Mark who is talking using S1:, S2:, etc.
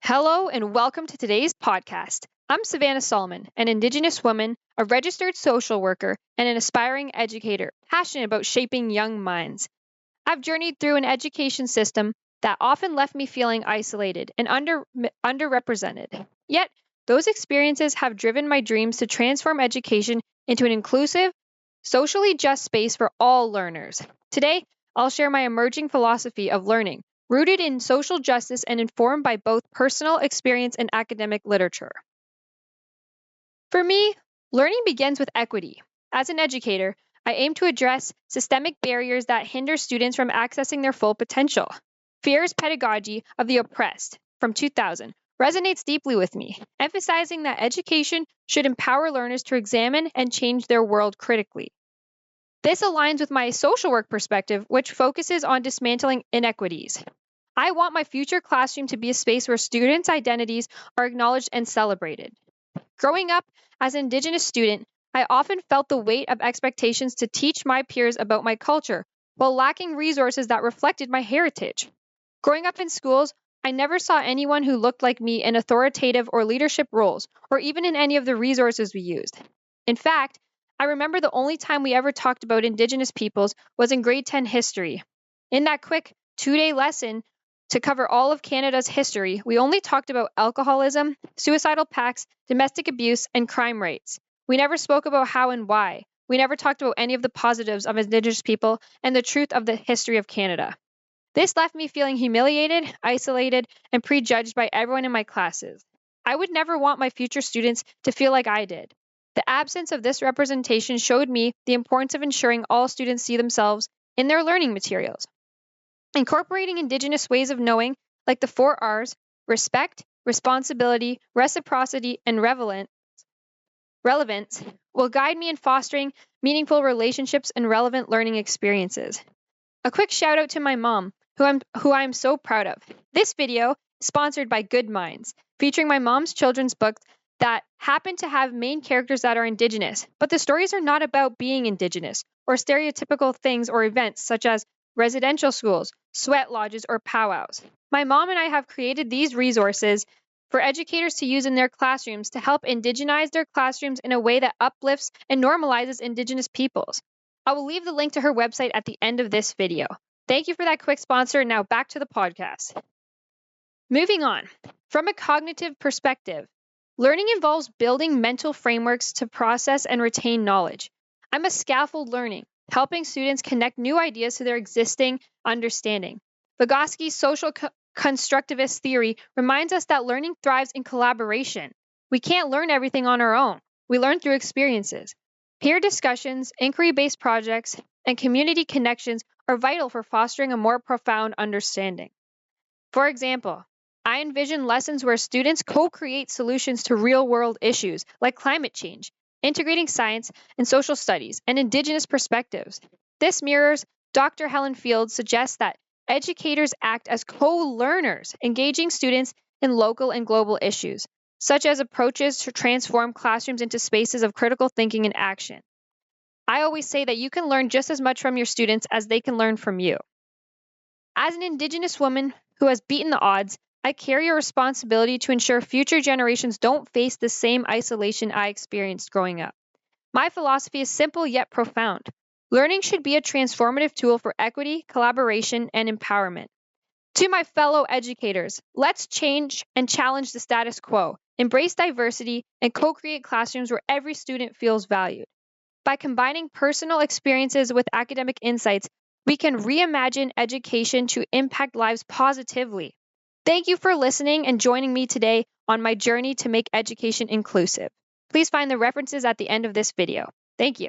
S1: Hello and welcome to today's podcast. I'm Savannah Solomon, an Indigenous woman, a registered social worker, and an aspiring educator passionate about shaping young minds. I've journeyed through an education system that often left me feeling isolated and underrepresented. Yet, those experiences have driven my dreams to transform education into an inclusive, socially just space for all learners. Today, I'll share my emerging philosophy of learning, rooted in social justice and informed by both personal experience and academic literature. For me, learning begins with equity. As an educator, I aim to address systemic barriers that hinder students from accessing their full potential. Freire's Pedagogy of the Oppressed from 2000 resonates deeply with me, emphasizing that education should empower learners to examine and change their world critically. This aligns with my social work perspective, which focuses on dismantling inequities. I want my future classroom to be a space where students' identities are acknowledged and celebrated. Growing up as an Indigenous student, I often felt the weight of expectations to teach my peers about my culture, while lacking resources that reflected my heritage. Growing up in schools, I never saw anyone who looked like me in authoritative or leadership roles, or even in any of the resources we used. In fact, I remember the only time we ever talked about Indigenous peoples was in grade 10 history. In that quick 2-day lesson to cover all of Canada's history, we only talked about alcoholism, suicidal pacts, domestic abuse, and crime rates. We never spoke about how and why. We never talked about any of the positives of Indigenous people and the truth of the history of Canada. This left me feeling humiliated, isolated, and prejudged by everyone in my classes. I would never want my future students to feel like I did. The absence of this representation showed me the importance of ensuring all students see themselves in their learning materials. Incorporating Indigenous ways of knowing, like the 4 R's, respect, responsibility, reciprocity, and relevance, will guide me in fostering meaningful relationships and relevant learning experiences. A quick shout out to my mom, who I am so proud of. This video is sponsored by Good Minds, featuring my mom's children's book that happen to have main characters that are Indigenous, but the stories are not about being Indigenous or stereotypical things or events such as residential schools, sweat lodges, or powwows. My mom and I have created these resources for educators to use in their classrooms to help indigenize their classrooms in a way that uplifts and normalizes Indigenous peoples. I will leave the link to her website at the end of this video. Thank you for that quick sponsor. Now back to the podcast. Moving on, from a cognitive perspective, learning involves building mental frameworks to process and retain knowledge. I'm a scaffold learning, helping students connect new ideas to their existing understanding. Vygotsky's social constructivist theory reminds us that learning thrives in collaboration. We can't learn everything on our own. We learn through experiences. Peer discussions, inquiry-based projects, and community connections are vital for fostering a more profound understanding. For example, I envision lessons where students co-create solutions to real-world issues like climate change, integrating science and social studies, and Indigenous perspectives. This mirrors Dr. Helen Field's suggests that educators act as co-learners, engaging students in local and global issues, such as approaches to transform classrooms into spaces of critical thinking and action. I always say that you can learn just as much from your students as they can learn from you. As an Indigenous woman who has beaten the odds, I carry a responsibility to ensure future generations don't face the same isolation I experienced growing up. My philosophy is simple yet profound. Learning should be a transformative tool for equity, collaboration, and empowerment. To my fellow educators, let's change and challenge the status quo, embrace diversity, and co-create classrooms where every student feels valued. By combining personal experiences with academic insights, we can reimagine education to impact lives positively. Thank you for listening and joining me today on my journey to make education inclusive. Please find the references at the end of this video. Thank you.